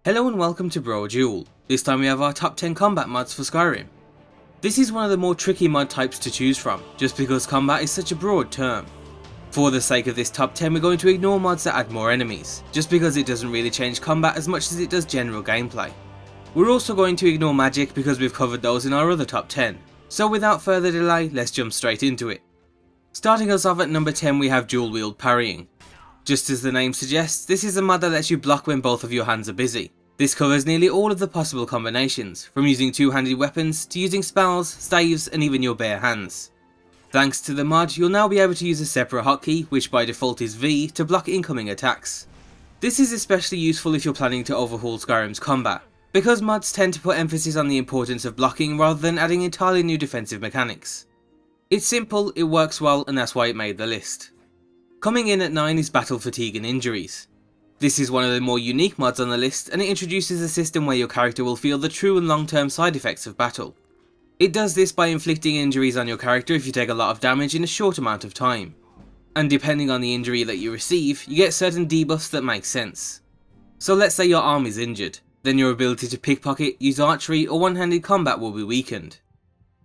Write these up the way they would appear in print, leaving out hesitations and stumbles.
Hello and welcome to Brodual. This time we have our top 10 combat mods for Skyrim. This is one of the more tricky mod types to choose from, just because combat is such a broad term. For the sake of this top 10 we're going to ignore mods that add more enemies, just because it doesn't really change combat as much as it does general gameplay. We're also going to ignore magic because we've covered those in our other top 10, so without further delay let's jump straight into it. Starting us off at number 10 we have dual wield parrying. Just as the name suggests, this is a mod that lets you block when both of your hands are busy. This covers nearly all of the possible combinations, from using two-handed weapons to using spells, staves and even your bare hands. Thanks to the mod, you'll now be able to use a separate hotkey, which by default is V, to block incoming attacks. This is especially useful if you're planning to overhaul Skyrim's combat, because mods tend to put emphasis on the importance of blocking rather than adding entirely new defensive mechanics. It's simple, it works well, and that's why it made the list. Coming in at 9 is battle fatigue and injuries. This is one of the more unique mods on the list, and it introduces a system where your character will feel the true and long-term side effects of battle. It does this by inflicting injuries on your character if you take a lot of damage in a short amount of time. And depending on the injury that you receive, you get certain debuffs that make sense. So let's say your arm is injured, then your ability to pickpocket, use archery or one-handed combat will be weakened.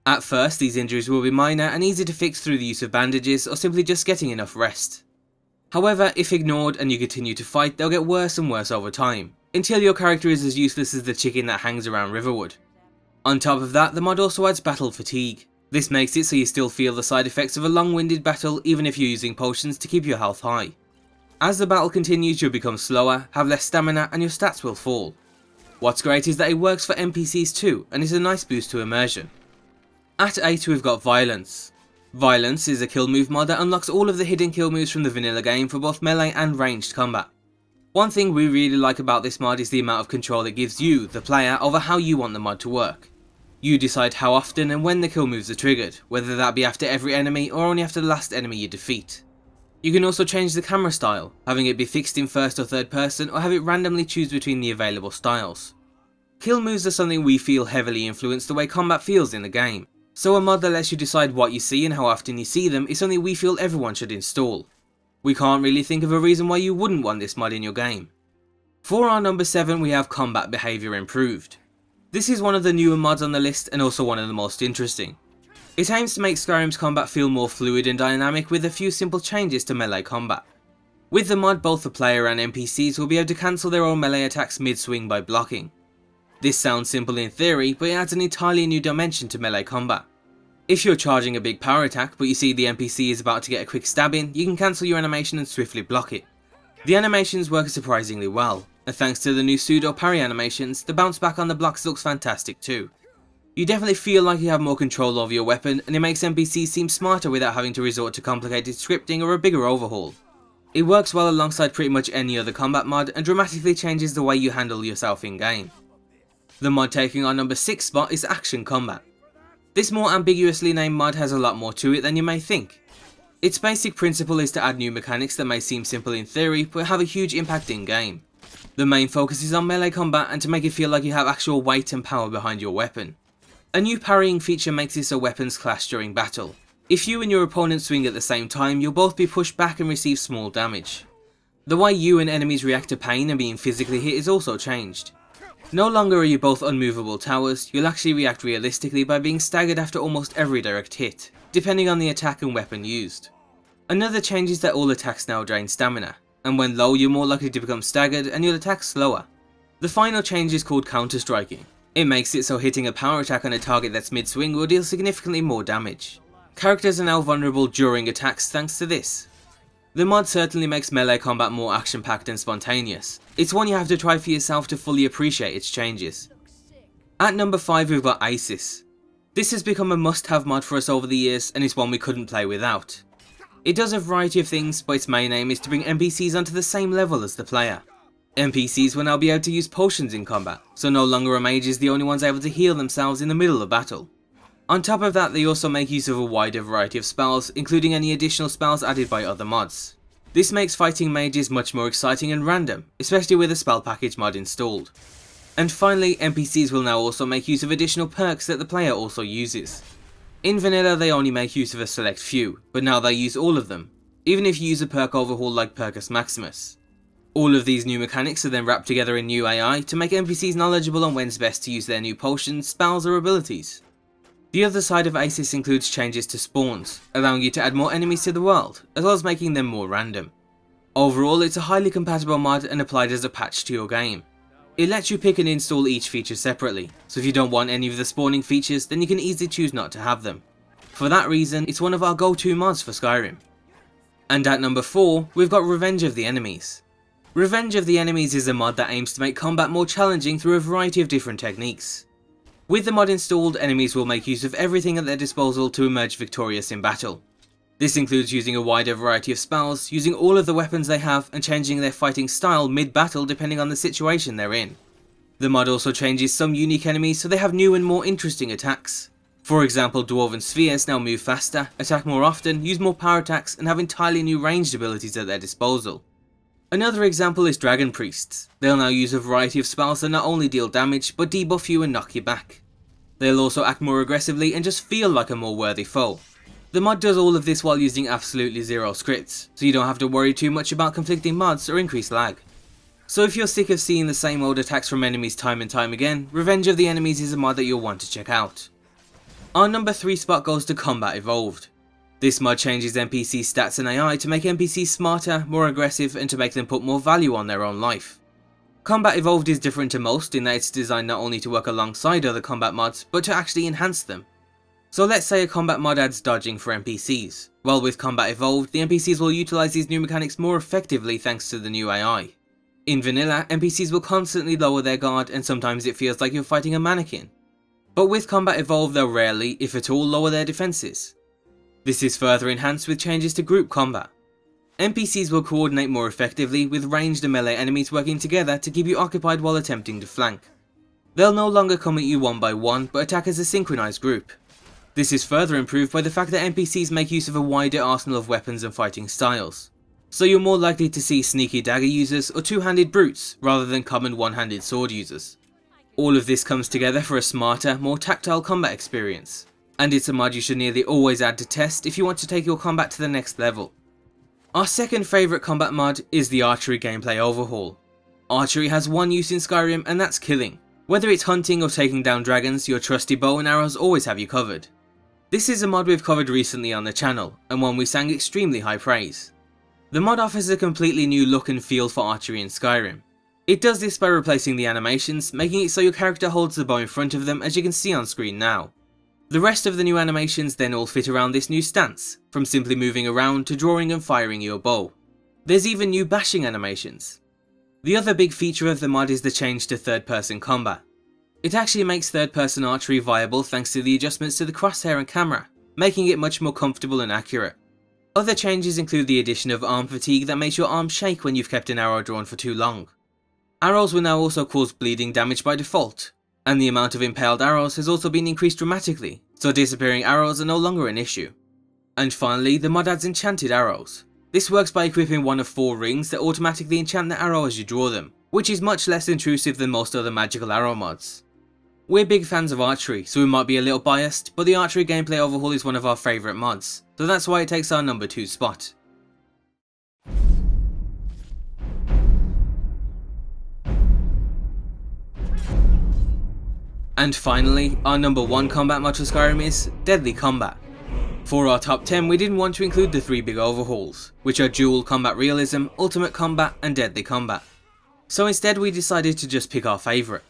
At first these injuries will be minor and easy to fix through the use of bandages or simply just getting enough rest. However, if ignored and you continue to fight, they'll get worse and worse over time, until your character is as useless as the chicken that hangs around Riverwood. On top of that, the mod also adds battle fatigue. This makes it so you still feel the side effects of a long-winded battle even if you're using potions to keep your health high. As the battle continues you'll become slower, have less stamina and your stats will fall. What's great is that it works for NPCs too, and is a nice boost to immersion. At 8 we've got Violens. Violens is a kill move mod that unlocks all of the hidden kill moves from the vanilla game for both melee and ranged combat. One thing we really like about this mod is the amount of control it gives you, the player, over how you want the mod to work. You decide how often and when the kill moves are triggered, whether that be after every enemy or only after the last enemy you defeat. You can also change the camera style, having it be fixed in first or third person or have it randomly choose between the available styles. Kill moves are something we feel heavily influence the way combat feels in the game. So a mod that lets you decide what you see and how often you see them is something we feel everyone should install. We can't really think of a reason why you wouldn't want this mod in your game. For our number 7 we have combat behaviour improved. This is one of the newer mods on the list and also one of the most interesting. It aims to make Skyrim's combat feel more fluid and dynamic with a few simple changes to melee combat. With the mod both the player and NPCs will be able to cancel their own melee attacks mid-swing by blocking. This sounds simple in theory, but it adds an entirely new dimension to melee combat. If you're charging a big power attack but you see the NPC is about to get a quick stab in, you can cancel your animation and swiftly block it. The animations work surprisingly well, and thanks to the new pseudo parry animations, the bounce back on the blocks looks fantastic too. You definitely feel like you have more control over your weapon, and it makes NPCs seem smarter without having to resort to complicated scripting or a bigger overhaul. It works well alongside pretty much any other combat mod and dramatically changes the way you handle yourself in game. The mod taking our number 6 spot is action combat. This more ambiguously named mod has a lot more to it than you may think. Its basic principle is to add new mechanics that may seem simple in theory but have a huge impact in game. The main focus is on melee combat and to make it feel like you have actual weight and power behind your weapon. A new parrying feature makes it so weapons clash during battle. If you and your opponent swing at the same time, you'll both be pushed back and receive small damage. The way you and enemies react to pain and being physically hit is also changed. No longer are you both unmovable towers, you'll actually react realistically by being staggered after almost every direct hit, depending on the attack and weapon used. Another change is that all attacks now drain stamina, and when low you're more likely to become staggered and you'll attack slower. The final change is called counter striking. It makes it so hitting a power attack on a target that's mid-swing will deal significantly more damage. Characters are now vulnerable during attacks thanks to this. The mod certainly makes melee combat more action-packed and spontaneous. It's one you have to try for yourself to fully appreciate its changes. At number 5 we've got ASIS. This has become a must-have mod for us over the years and is one we couldn't play without. It does a variety of things, but its main aim is to bring NPCs onto the same level as the player. NPCs will now be able to use potions in combat, so no longer are mages the only ones able to heal themselves in the middle of battle. On top of that, they also make use of a wider variety of spells, including any additional spells added by other mods. This makes fighting mages much more exciting and random, especially with a spell package mod installed. And finally, NPCs will now also make use of additional perks that the player also uses. In vanilla they only make use of a select few, but now they use all of them, even if you use a perk overhaul like Percus Maximus. All of these new mechanics are then wrapped together in new AI to make NPCs knowledgeable on when's best to use their new potions, spells or abilities. The other side of ASIS includes changes to spawns, allowing you to add more enemies to the world, as well as making them more random. Overall, it's a highly compatible mod and applied as a patch to your game. It lets you pick and install each feature separately, so if you don't want any of the spawning features, then you can easily choose not to have them. For that reason, it's one of our go-to mods for Skyrim. And at number 4, we've got Revenge of the Enemies. Revenge of the Enemies is a mod that aims to make combat more challenging through a variety of different techniques. With the mod installed, enemies will make use of everything at their disposal to emerge victorious in battle. This includes using a wider variety of spells, using all of the weapons they have and changing their fighting style mid-battle depending on the situation they're in. The mod also changes some unique enemies so they have new and more interesting attacks. For example, Dwarven Spheres now move faster, attack more often, use more power attacks and have entirely new ranged abilities at their disposal. Another example is Dragon Priests. They'll now use a variety of spells that not only deal damage, but debuff you and knock you back. They'll also act more aggressively and just feel like a more worthy foe. The mod does all of this while using absolutely zero scripts, so you don't have to worry too much about conflicting mods or increased lag. So if you're sick of seeing the same old attacks from enemies time and time again, Revenge of the Enemies is a mod that you'll want to check out. Our number 3 spot goes to Combat Evolved. This mod changes NPC stats and AI to make NPCs smarter, more aggressive and to make them put more value on their own life. Combat Evolved is different to most in that it's designed not only to work alongside other combat mods, but to actually enhance them. So let's say a combat mod adds dodging for NPCs. Well, with Combat Evolved, the NPCs will utilise these new mechanics more effectively thanks to the new AI. In vanilla, NPCs will constantly lower their guard and sometimes it feels like you're fighting a mannequin. But with Combat Evolved they'll rarely, if at all, lower their defences. This is further enhanced with changes to group combat. NPCs will coordinate more effectively with ranged and melee enemies working together to keep you occupied while attempting to flank. They'll no longer come at you one by one but attack as a synchronised group. This is further improved by the fact that NPCs make use of a wider arsenal of weapons and fighting styles. So you're more likely to see sneaky dagger users or two-handed brutes rather than common one-handed sword users. All of this comes together for a smarter, more tactile combat experience. And it's a mod you should nearly always add to test if you want to take your combat to the next level. Our second favourite combat mod is the Archery gameplay overhaul. Archery has one use in Skyrim and that's killing. Whether it's hunting or taking down dragons, your trusty bow and arrows always have you covered. This is a mod we've covered recently on the channel, and one we sang extremely high praise. The mod offers a completely new look and feel for Archery in Skyrim. It does this by replacing the animations, making it so your character holds the bow in front of them as you can see on screen now. The rest of the new animations then all fit around this new stance, from simply moving around to drawing and firing your bow. There's even new bashing animations. The other big feature of the mod is the change to third-person combat. It actually makes third-person archery viable thanks to the adjustments to the crosshair and camera, making it much more comfortable and accurate. Other changes include the addition of arm fatigue that makes your arm shake when you've kept an arrow drawn for too long. Arrows will now also cause bleeding damage by default, and the amount of impaled arrows has also been increased dramatically, so disappearing arrows are no longer an issue. And finally, the mod adds enchanted arrows. This works by equipping one of 4 rings that automatically enchant the arrow as you draw them, which is much less intrusive than most other magical arrow mods. We're big fans of Archery, so we might be a little biased, but the Archery gameplay overhaul is one of our favourite mods, so that's why it takes our number 2 spot. And finally, our number 1 combat mod for Skyrim is Deadly Combat. For our top 10 we didn't want to include the 3 big overhauls, which are Dual Combat Realism, Ultimate Combat and Deadly Combat. So instead we decided to just pick our favourite.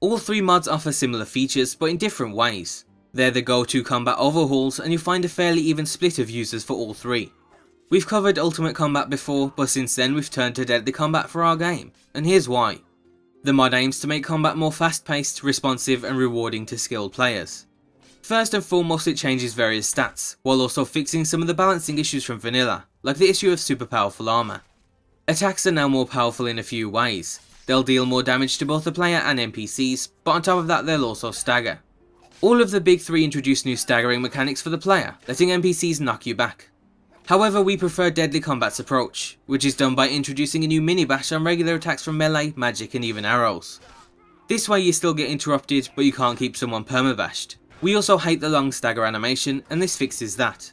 All 3 mods offer similar features but in different ways. They're the go-to combat overhauls and you'll find a fairly even split of users for all 3. We've covered Ultimate Combat before, but since then we've turned to Deadly Combat for our game, and here's why. The mod aims to make combat more fast-paced, responsive and rewarding to skilled players. First and foremost it changes various stats, while also fixing some of the balancing issues from vanilla, like the issue of super powerful armour. Attacks are now more powerful in a few ways. They'll deal more damage to both the player and NPCs, but on top of that they'll also stagger. All of the big 3 introduce new staggering mechanics for the player, letting NPCs knock you back. However, we prefer Deadly Combat's approach, which is done by introducing a new mini bash on regular attacks from melee, magic and even arrows. This way you still get interrupted, but you can't keep someone permabashed. We also hate the long stagger animation, and this fixes that.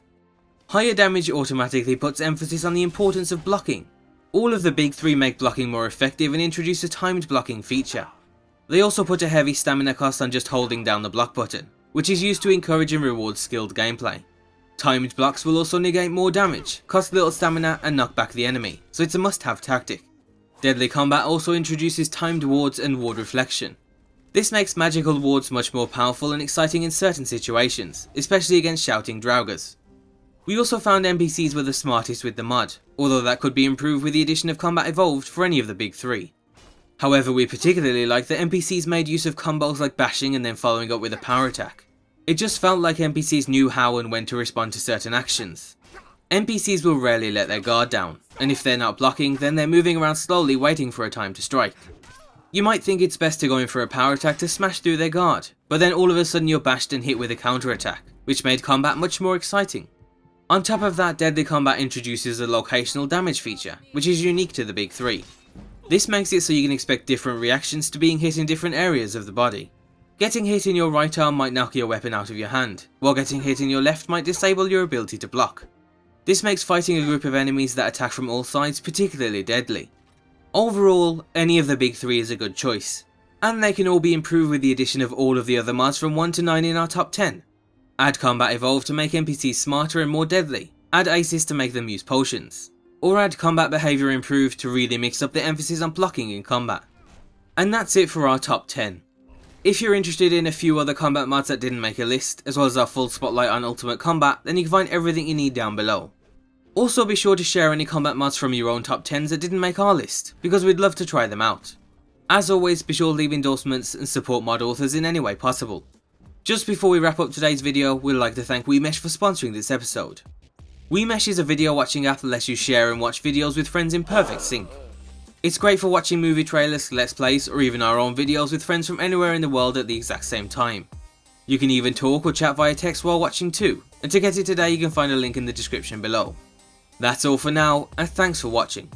Higher damage automatically puts emphasis on the importance of blocking. All of the big three make blocking more effective and introduce a timed blocking feature. They also put a heavy stamina cost on just holding down the block button, which is used to encourage and reward skilled gameplay. Timed blocks will also negate more damage, cost little stamina and knock back the enemy, so it's a must-have tactic. Deadly combat also introduces timed wards and ward reflection. This makes magical wards much more powerful and exciting in certain situations, especially against shouting Draugrs. We also found NPCs were the smartest with the mod, although that could be improved with the addition of Combat Evolved for any of the big three. However, we particularly like that NPCs made use of combos like bashing and then following up with a power attack. It just felt like NPCs knew how and when to respond to certain actions. NPCs will rarely let their guard down, and if they're not blocking, then they're moving around slowly waiting for a time to strike. You might think it's best to go in for a power attack to smash through their guard, but then all of a sudden you're bashed and hit with a counter attack, which made combat much more exciting. On top of that, Deadly Combat introduces a locational damage feature, which is unique to the big three. This makes it so you can expect different reactions to being hit in different areas of the body. Getting hit in your right arm might knock your weapon out of your hand, while getting hit in your left might disable your ability to block. This makes fighting a group of enemies that attack from all sides particularly deadly. Overall, any of the big three is a good choice, and they can all be improved with the addition of all of the other mods from 1 to 9 in our top 10. Add Combat Evolved to make NPCs smarter and more deadly, add ASIS to make them use potions, or add Combat Behaviour Improved to really mix up the emphasis on blocking in combat. And that's it for our top 10. If you're interested in a few other combat mods that didn't make a list, as well as our full spotlight on Ultimate Combat, then you can find everything you need down below. Also be sure to share any combat mods from your own top 10s that didn't make our list, because we'd love to try them out. As always, be sure to leave endorsements and support mod authors in any way possible. Just before we wrap up today's video, we'd like to thank WeMesh for sponsoring this episode. WeMesh is a video watching app that lets you share and watch videos with friends in perfect sync. It's great for watching movie trailers, let's plays, or even our own videos with friends from anywhere in the world at the exact same time. You can even talk or chat via text while watching too, and to get it today you can find a link in the description below. That's all for now, and thanks for watching.